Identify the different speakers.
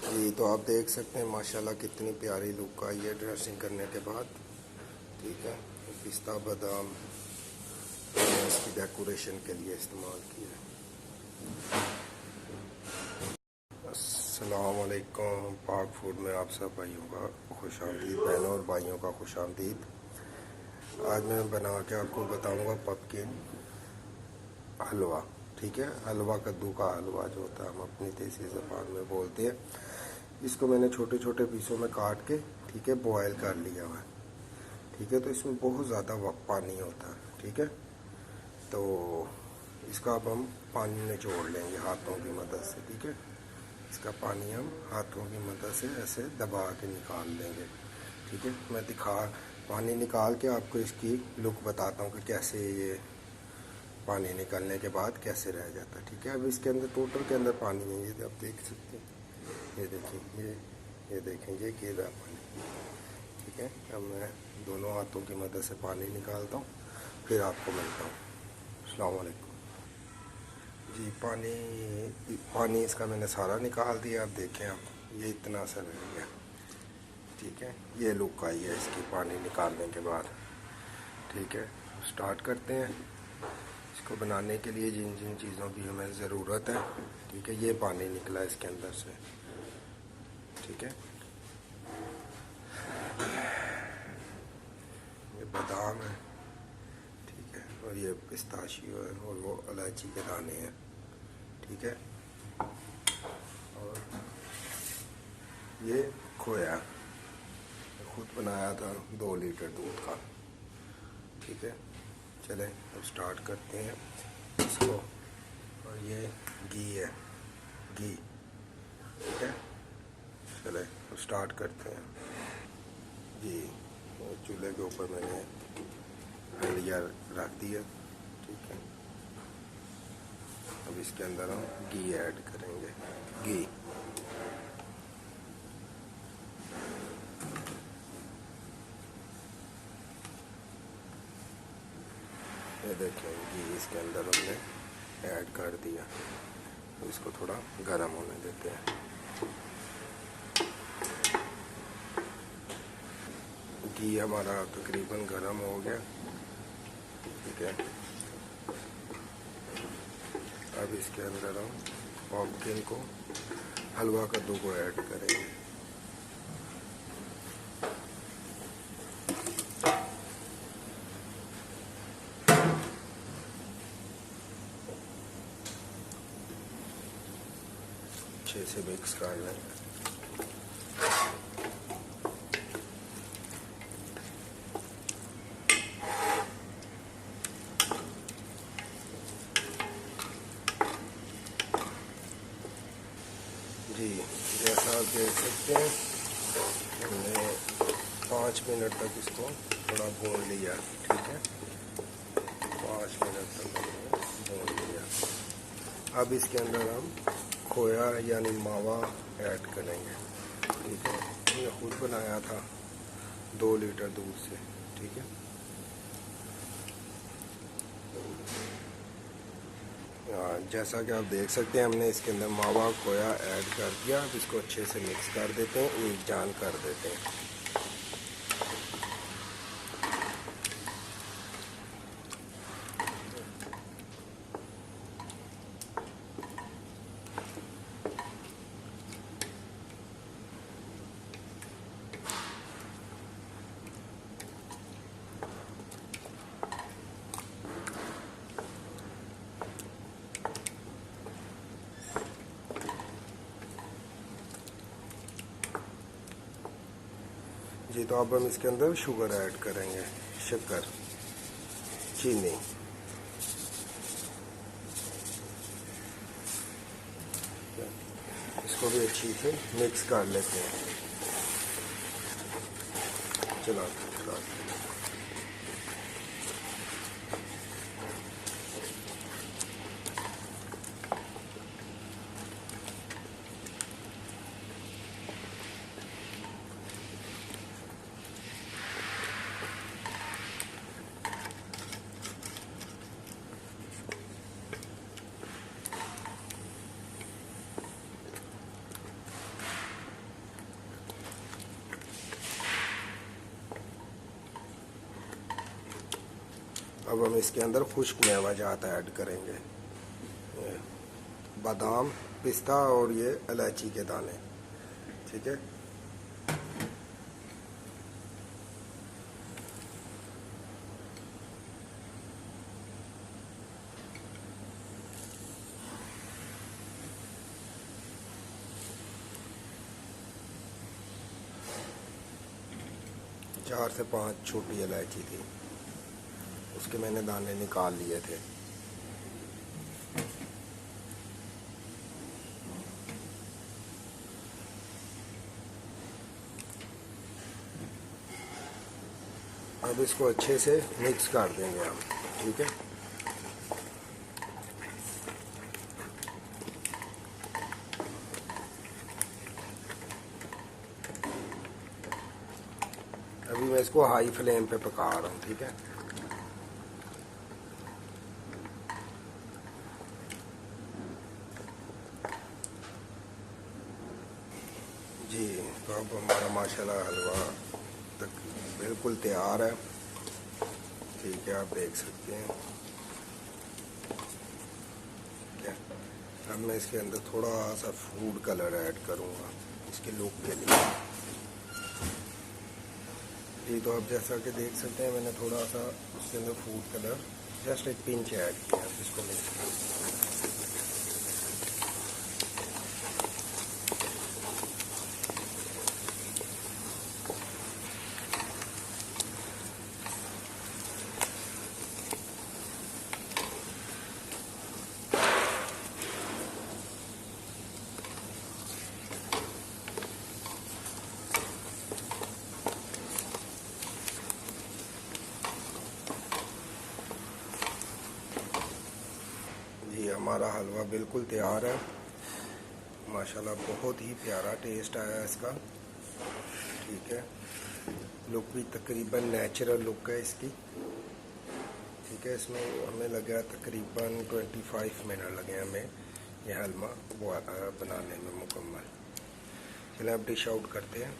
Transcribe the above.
Speaker 1: जी तो आप देख सकते हैं माशाल्लाह कितनी प्यारी लुक आई है ड्रेसिंग करने के बाद। ठीक है, पिस्ता बादाम इसकी डेकोरेशन के लिए इस्तेमाल किया। अस्सलाम वालेकुम, पाक फूड में आप सब भाइयों का खुशामदीद, बहनों और भाइयों का खुशामदीद। आज मैं बना के आपको बताऊंगा पम्पकिन हलवा। ठीक है, हलवा कद्दू का हलवा जो होता है हम अपनी देसी ज़बान में बोलते हैं। इसको मैंने छोटे छोटे पीसों में काट के ठीक है बॉयल कर लिया हुआ है। ठीक है, तो इसमें बहुत ज़्यादा पानी होता है। ठीक है, तो इसका अब हम पानी निचोड़ लेंगे हाथों की मदद से। ठीक है, इसका पानी हम हाथों की मदद से ऐसे दबा के निकाल लेंगे। ठीक है, मैं पानी निकाल के आपको इसकी लुक बताता हूँ कि कैसे ये पानी निकलने के बाद कैसे रह जाता है। ठीक है, अब इसके अंदर टोटल के अंदर पानी नहीं है, आप देख सकते हैं। ये देखिए, ये देखें, ये गिर रहा पानी। ठीक है, अब मैं दोनों हाथों की मदद से पानी निकालता हूँ, फिर आपको मिलता हूँ। अस्सलाम वालेकुम। जी पानी इसका मैंने सारा निकाल दिया। आप देखें, आप ये इतना सा रह गया। ठीक है, ये लुक आई है इसकी पानी निकालने के बाद। ठीक है, स्टार्ट करते हैं। इसको बनाने के लिए जिन जिन चीज़ों की हमें ज़रूरत है, ठीक है, ये पानी निकला इसके अंदर से। ठीक है, ये बादाम है। ठीक है, और ये पिस्ताशियो है, और वो इलायची के दाने हैं। ठीक है, और ये खोया खुद बनाया था 2 लीटर दूध का। ठीक है, चलें अब स्टार्ट करते हैं इसको। और ये घी है, घी। ठीक है, चलें अब स्टार्ट करते हैं। जी चूल्हे के ऊपर मैंने हंडिया रख दिया। ठीक है, अब इसके अंदर हम घी ऐड करेंगे। घी ये देखें, घी इसके अंदर हमने ऐड कर दिया। तो इसको थोड़ा गर्म होने देते हैं। घी हमारा तकरीबन गर्म हो गया। ठीक है, अब इसके अंदर हम पम्पकिन को, हलवा कद्दू को ऐड करेंगे। अच्छे से मिक्स कर लेंगे। जी जैसा आप देख सकते हैं, हमने 5 मिनट तक इसको थोड़ा भून लिया। ठीक है, 5 मिनट तक भून लिया। अब इसके अंदर हम खोया यानी मावा ऐड करेंगे। ठीक है, हमने खुद बनाया था 2 लीटर दूध से। ठीक है, जैसा कि आप देख सकते हैं, हमने इसके अंदर मावा खोया ऐड कर दिया। अब इसको अच्छे से मिक्स कर देते हैं, एक जान कर देते हैं। जी तो अब हम इसके अंदर शुगर ऐड करेंगे, शक्कर, चीनी। इसको भी अच्छी से मिक्स कर लेते हैं। चला अब हम इसके अंदर खुश्क मेवाजात ऐड करेंगे, बादाम, पिस्ता और ये इलायची के दाने। ठीक है, चार से 5 छोटी इलायची थी, उसके मैंने दाने निकाल लिए थे। अब इसको अच्छे से मिक्स कर देंगे हम। ठीक है, अभी मैं इसको हाई फ्लेम पे पका रहा हूँ। ठीक है, जी, तो अब हमारा माशाल्लाह हलवा तक बिल्कुल तैयार है। ठीक है, आप देख सकते हैं। ठीक है, अब मैं इसके अंदर थोड़ा सा फूड कलर ऐड करूँगा इसके लुक के लिए। जी, तो आप जैसा कि देख सकते हैं मैंने थोड़ा सा उसके अंदर फूड कलर जस्ट एक पिंच ऐड किया। इसको मिक्स करें। जी, हमारा हलवा बिल्कुल तैयार है। माशाल्लाह बहुत ही प्यारा टेस्ट आया इसका। ठीक है, लुक भी तकरीबन नेचुरल लुक है इसकी। ठीक है, इसमें हमें लगा तकरीबन 25 मिनट लगे हमें ये हलवा बनाने में मुकम्मल। चलिए अब डिश आउट करते हैं।